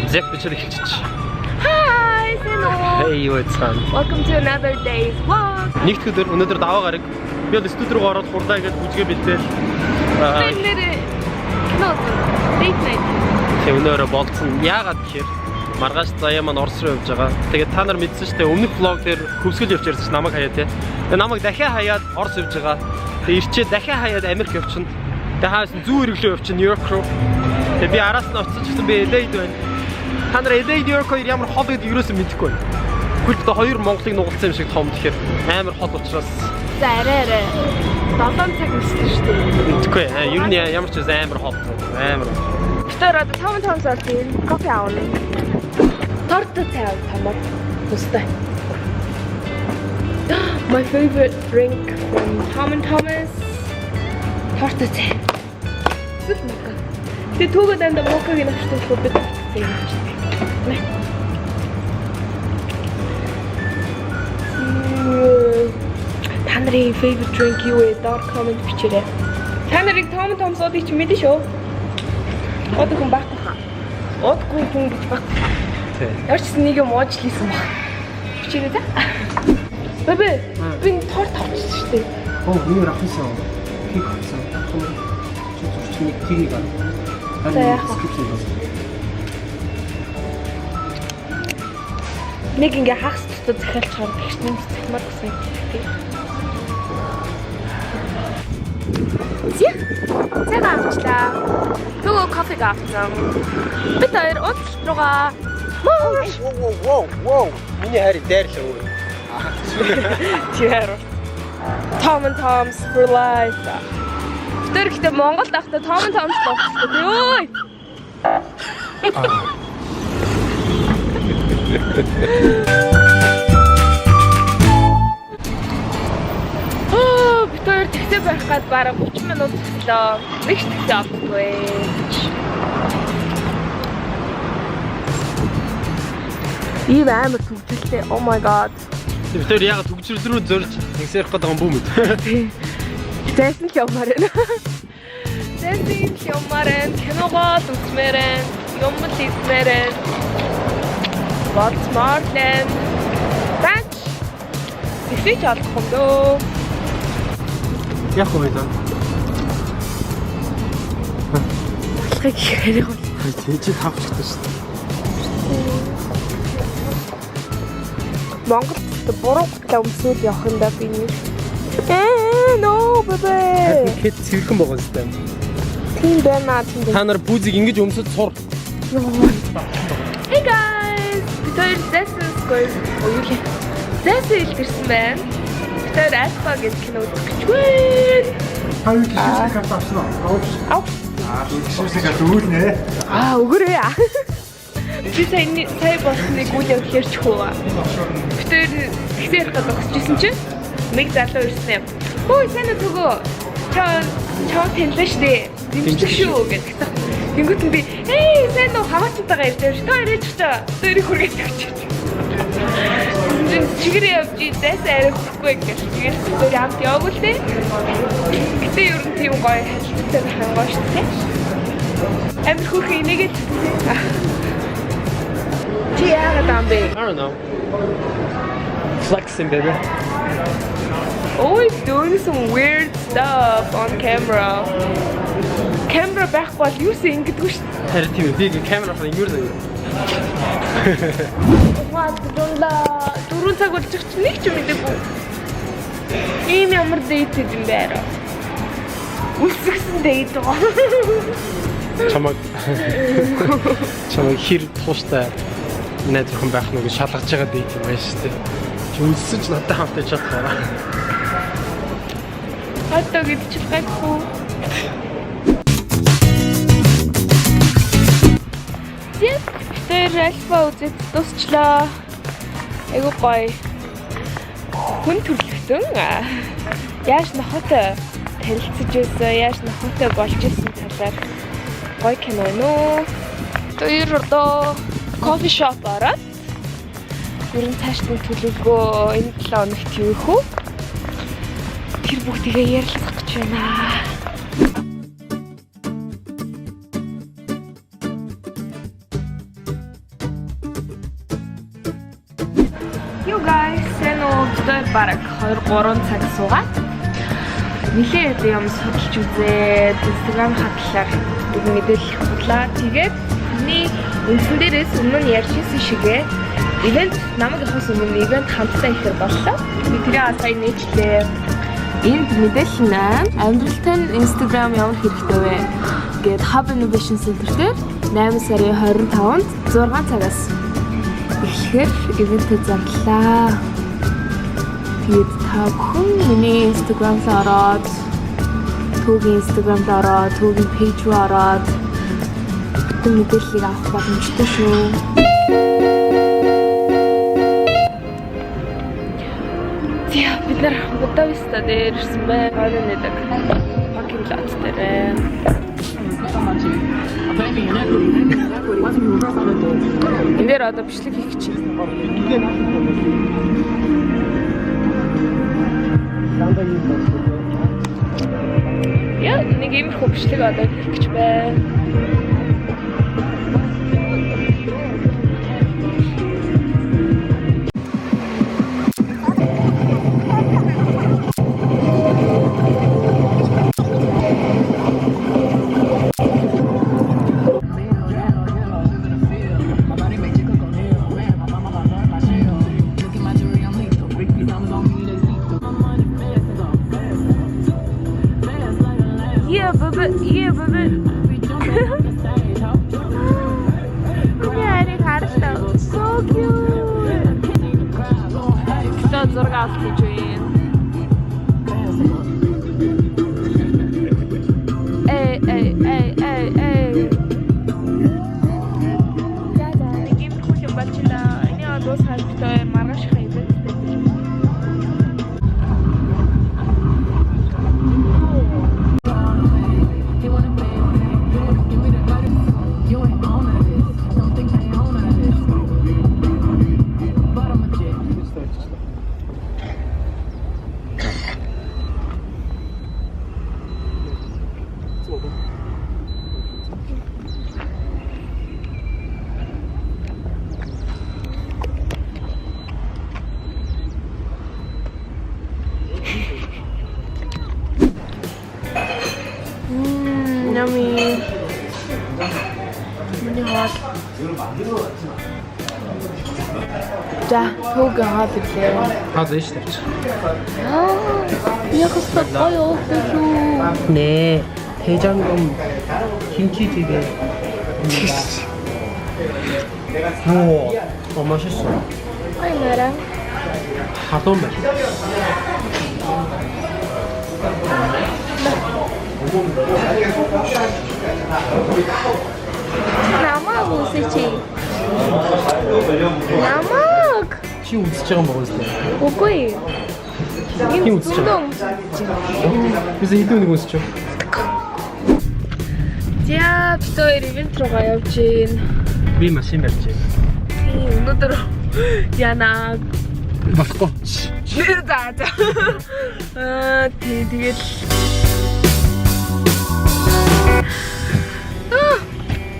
Зэг бичээд эхэлчих. Hi, Seno. Hey, what's up? Welcome to another day's vlog. Нэгд өдөр өнөөдөр даваа гараг. Би бол студ руу ороод хурлаа гэж бүжгээ бэлдээл. Date night. Тэг өнөөрөө болцсон. Яагаад гэхээр маргааш заяа маань Орос руу явж байгаа. Тэгээд та нар мэдсэн шүү дээ. Өмнөх влог дээр хөвсгөл явж ярьсан намайг хаяа те. Тэгээд намайг дахиад хаяад Орос явж байгаа. Тэгээд ирчээ дахиад хаяад Америк явчихна. Тэгээд хаасан зүү ирэглөө явчихна Нью-Йорк руу. Тэгээд би араас нь очиж гэсэн би LA-д байна. Та нар LA Нью-Йорк хоёр ямар хол гэдэг юусоо мэдэхгүй байна. Гэхдээ хоёр Монголыг нугалсан юм шиг том тэгэхээр амар хол учраас. За арай. 7 цаг өссөн шүү дээ. Мэдгүй. Ер нь ямар ч амар хол. Амар. Тэр одоо том суултын кофе аавна. Торт цай томоо. Өстэй. My favorite drink from Tom and Thomas. Торт цай. Зүг мока. Тэ түүгээд анда мокагийн авчтай шүү бид. Та нарын favorite drink юу вэ? comment бичээрэй. Та нарыг Tom суудыг чи мэдэн шүү. Одох хүн байхгүй хаа. Одгүй хүн гэж бат. Тий. Ямар ч нэг юм уучлээсэн баг. Бичээрэй та. Бэбэ, би торт авчихсан шүү дээ. Оо, юу рахсан. Кик авсан. Чи зурчны тгийг аа. Нэг ингээ хагас тутад захиалж чаар гэрчний захимаар гэсэн тийм. Цэг авчлаа. Төгөө кофег авсан. Бид хоёр уулзалт руугаа. Воу. Миний хайр дайрлаа өө. Тэр. Tom and Tom's for life. Тэр ихтэй Монголд ахта Tom and Tom's тоглосон. Ой. Битээр тэгсээ байх гад бараг 30 минут боллоо. Нэг ч тэгсээ авахгүй. Ийм амар төгжөлтэй. Oh my god. Битээр яг төгжрөл рүү зорж тэгсээрх гэдэг юм бүү мэд. Зайсан л явмаар байна. Зайсан л явмаар байна. Киногоо үзмээр байна. Юм л хиймээр байна. Болцмаар байна. Бач. Тэгсэж олох юм дөө. Яг уу даа. Болохыг хэрэг бол. Тэгж тавчдаг шүү дээ. Монголд буруу гутал өмсөөл явах юм да би нэг. No baby. Хэд цэвэрхэн байгаа зү. Тийм байна. Та нар бүүзийг ингэж өмсөж сур. Hey guys. Битээр Zessen's going. Юу гэх. Zessen илэрсэн байна. Битээр Alpha гэж кино үзэж байна. Хаяг гişсээ карт авсан уу? Гişсээ карт өгүүлнэ. Өгөрөө. Би сая болсныг үйл явдлаар ч хөө. Битээр ихсээр хад өгсөжсэн чинь нэг залуу ирсэн юм. Хөөе сайн уу төгөө. Чаа танилаа штэ. Дэмжлэг шүү гэдэг. Тэнгүүт нь би сайн уу хаваачтайгаа ирдээ. Та ирээч та. Тэр их хүргээд өгч. Чигэрээ явж зайсаа арай хөхгүй гэж. Тэгээд тэр хамт яваг л дээ. Гэтэ ер нь тийм гоё хэлцтэй байх гоё штэ. Амир хөөх энийгээ чи яагаад ам бэ? I don't know. Flexing baby. Always doing some weird stuff on camera. Camera байхгүй бол юу ч ингэдэггүй шүү дээ. Харин тийм би камера хаа ингэр заяа. Ваа дөрөв цаг болчих чинь нэг ч мэдээгүй. Ийм ямар дэйт юм бэ арай. Үсгсэн дэйт байгаа. Чамаг хэр тууштай найз охин байх нь гэж шалгаж байгаа дэйт юм байна шүү дээ. Чи үлссэн ч надад хамтаа чадхаа. Хатаа гэж гайхгүй. Тэр Alpha үзэж дуусчлаа. Айгуу гоё. Хүн төрлөختөн. Яаж нохотой танилцж байсан, яаж нохотой болж исэн талаар гоё кино нөө. Тэр одоо кофе шоп ороод ерөн цаашдын төлөвлөгөө энэ 7 хоногт юу хөө? Тэр бүгдийгээ ярилцах гэж байна. битээр бараг 2-3 цаг суугаад нэлээд юм судалж үзээд Instagram хатгалаар мэдээлэл худлаа. Тэгээд миний үндсэн дээрээс өмнө нь ярьжсэн шигээ ивент намайг явахаас өмнө ивент хамтдаа ихэр боллоо. Би тэрээ сая нээжлээ. Энд мэдээлэл нь амжилттай Instagram явах хэрэгтэй вэ гээд Hub Innovation Center дээр 8 сарын 25-нд 6 цагаас эхлэхээр ивентэд зарлаа. Тэгээд та бүхэн миний Instagram-д ороод, түүгийн Instagram-д ороод, түүгийн page руу ороод бүтэн мэдээллийг авах боломжтой шүү. Яа, бид нар Будапешт дээр ирсэн бай. Орон нэдэг. Паркинг лот дээр. Энд дээр одоо бичлэг хийх гэж байна. Яа, нэг иймэрхүү бичлэг одоо хийх гэж байна. Yeah, baby. Yeah, it's so cute. Stop зураг авах гэж байна. Эй. Яа, нэг юм хүлэн бачила. Энэ одоос хальтай маргааш хайвал. Yummy. Миний хот. За, тог хаад ирлээ. Хаад нь шүү дээ. Яг хэвээр гоё шүү. Нэ, 해장금 김치찌개. 오, 맛있어. 얼마랑? 하도면. 남아 보시지. 남아. 피 우스처럼 먹었을 때. 뭐고이? 피 우스처럼. 그래서 이때는 우스처. За, бид хоёр ивент руугаа явж гин. Би машин барьж байна. Өнөөдөр яна болохгүй. За. Тэгээд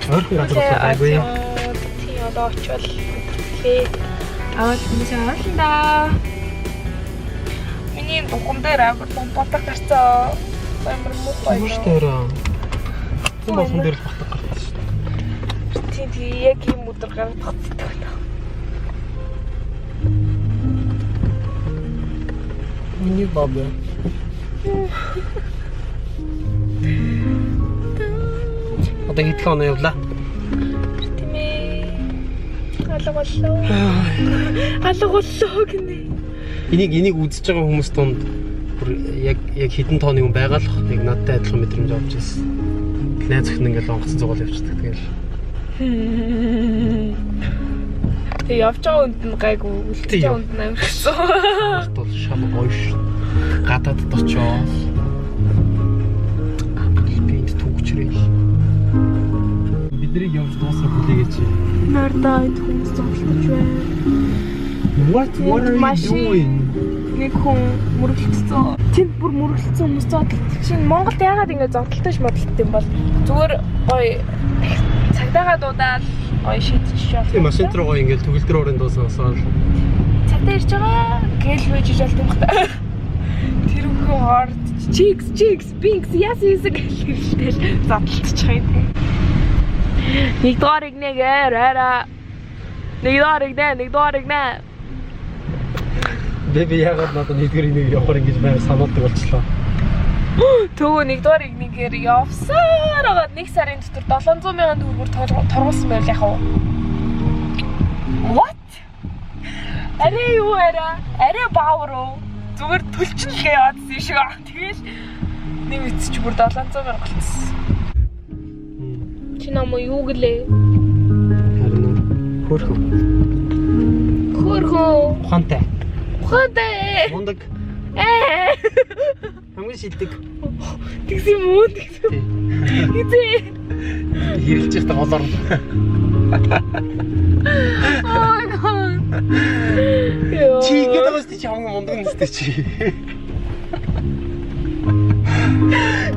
Айгүй. Тий одоо очвол тий. Аваад мэдээ. Миний дугуун дээр амар ботог гарцаа. Амар муу гоё. Штэрэ. Басан дээр ботог гарцсан. Тий яг юм өдөр гарцдаг. Миний бабе. Одоо хэдхэн оноо явлаа? Тийм ээ. Алголоо гинэ. Энийг үзэж байгаа хүмүүс донд яг хэдэн тооны хүн байгаа л яг надтай адилхан мэдрэмж авч ирсэн. Найз охин ингээл онгоцон зугаал явчихдаг тэгэл. Тэг явж байгаа үнд нь гайгүй, үлдэж байгаа үнд нь амарсан. Бол шал гоё ш. Гадаадд очоод бинт түгчрээ. Биднийг явж дуусах хүлээгээч. Нардаа хүмүүс зогсож байна. What are you doing? Нэг хүн мөрөглөцсөн. Тэнд бүр мөрөглөцсөн хүмүүс зодтолт. Чинь Монголд яагаад ингэ зодтолтой модтолт юм бол зүгээр гоё цагдаагаа дуудаад гоё шийдчих шээ. Тийм машин руугаа ингээл төгөлдөр өрөөнд дуусаасаа цаг надад ирж байгаа. Гэл байж болт юм хта. Тэр хүн орд chicks pinks яс гэхэлтэй задлчих юм те. Нэгдүгээр игнэгээр арай. Нэгдүгээр игнэ. Би яагаад надад нэгдүгээр нэг явахаар ингэж байгаад сануулдаг болчихлоо. Төвөө нэгдүгээр игнэгээр явсаар агаад 1 сарын дотор 700,000 төгрөгөөр торгуулсан байл яхав. What? Арай юу арай баавруу. Зүгээр төлчин л яваадсан шиг аа. Тэгэл нэг үтсч бүр 700,000 болчихсон. Чи намайг юу гэлээ? Харин хөөрхөн. Ухаантай. Мундаг. Хамгийн шилдэг. Тэгс юм уу? Хизээ. Хэрэлж ихтэй голоор. Oh my god. Чи гэдэг нь чи хамгийн мундаг нэстэй чи.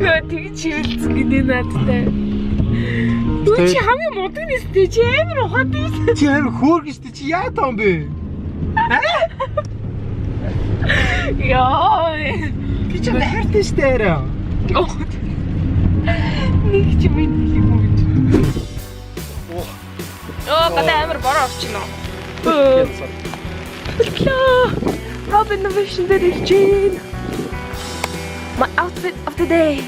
Яа тэгж чийлсэн гэдэг надтай. Чи хамгийн мундаг нэстэй чи амар ухаантай. Чи амар хөөргөн штэ чи яа таам бэ? Яа. Би ч хайртай штэ арай. Нэг ч юм юм. Гадаа амар бороо орчихно. Robin the Vision did it, Jean. My outfit of the day.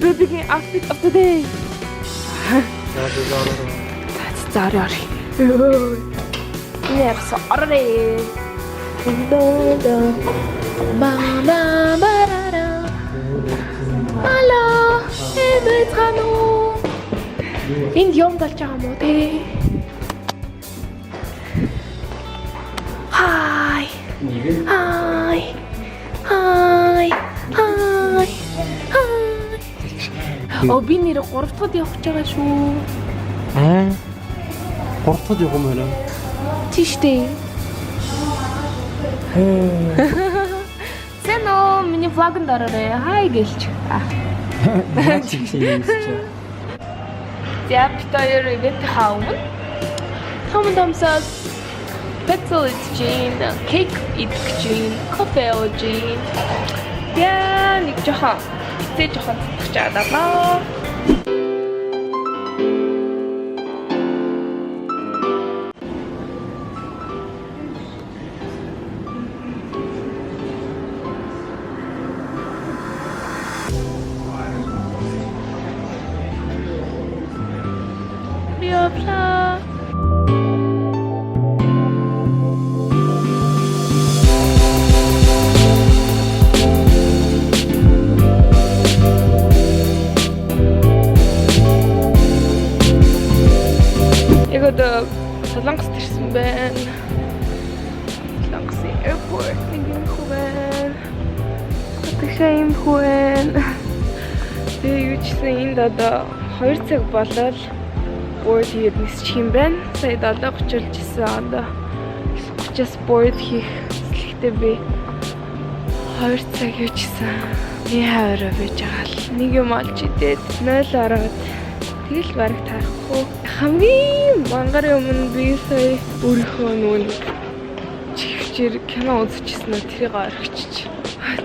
The big outfit of the day. That's Zarari. Yes, sorry. Hello, Emetrano. Энд юм болж байгаа юм уу те? Hi. Оо би нэр 3 дахьд явах гэж байгаа шүү. 3 дахьд явах юм байна. Тийштэй. Сэно миний влогонд ороорой. Хай гэлч. Я питаяр ивент хаун. Томдомсас пецл идчихин, кейк идчихин, кофе уучихин. Я нэг жоохон битээ жоохон цэцэж чадалаа. Бля. Егод Солонгост ирсэн байна. Солонгосын airport нэг юм байна. Тэгшээ юм байна. Тэгээ юу ч гэсэн энд одоо 2 цаг болол board хийгээд нисчих юм байна. Сая 7:30 болжсэн одоо 9:30-аас board хийх хэрэгтэй би 2 цаг хийжсэн. Би хавраа байж байгаа л нэг юм олж идээд 0 ороод тэгэл бараг тарахгүй. Хамгийн мангарын өмнө би сая өөрийнхөө нүүн чихвчээр кино үзчихсэн нь тэрийг орхичиж.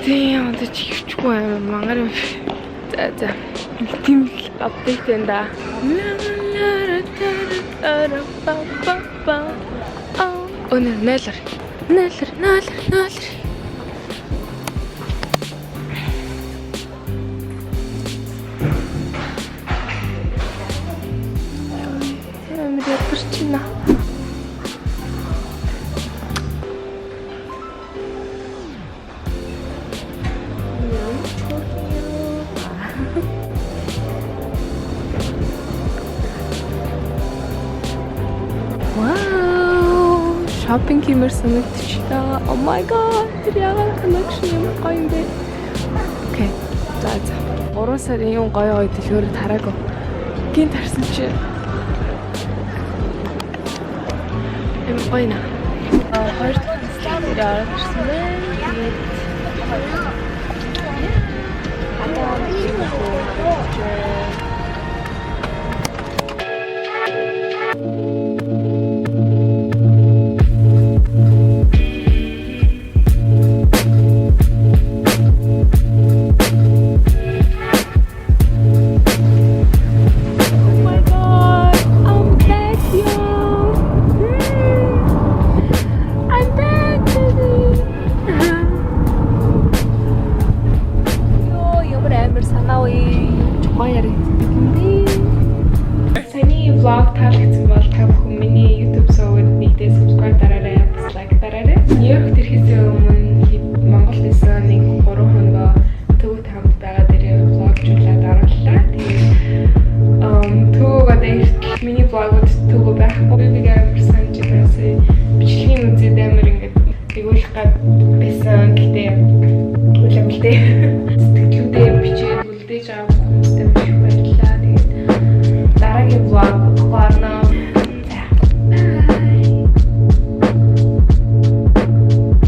Тийм одоо чихвчгүй амар мангарын за тийм л апдейт энэ да. Өнөр нэлэр. Амир япарчина. Shopping хиймэрсэн мэдчихлээ. Oh my god. Тэр яагаад connection юм гоё юм бэ? Окей. За. 3 сарын юм гоё дэлгүүр тараагүй. Гинт харсан чи. Эм гоё наа. 2 дахь стадиор орсон байна. vlog таалагдсан бол та бүхэн миний YouTube сувгад нэгдээ subscribe дараарай, like дараарай. Нью-Йоркт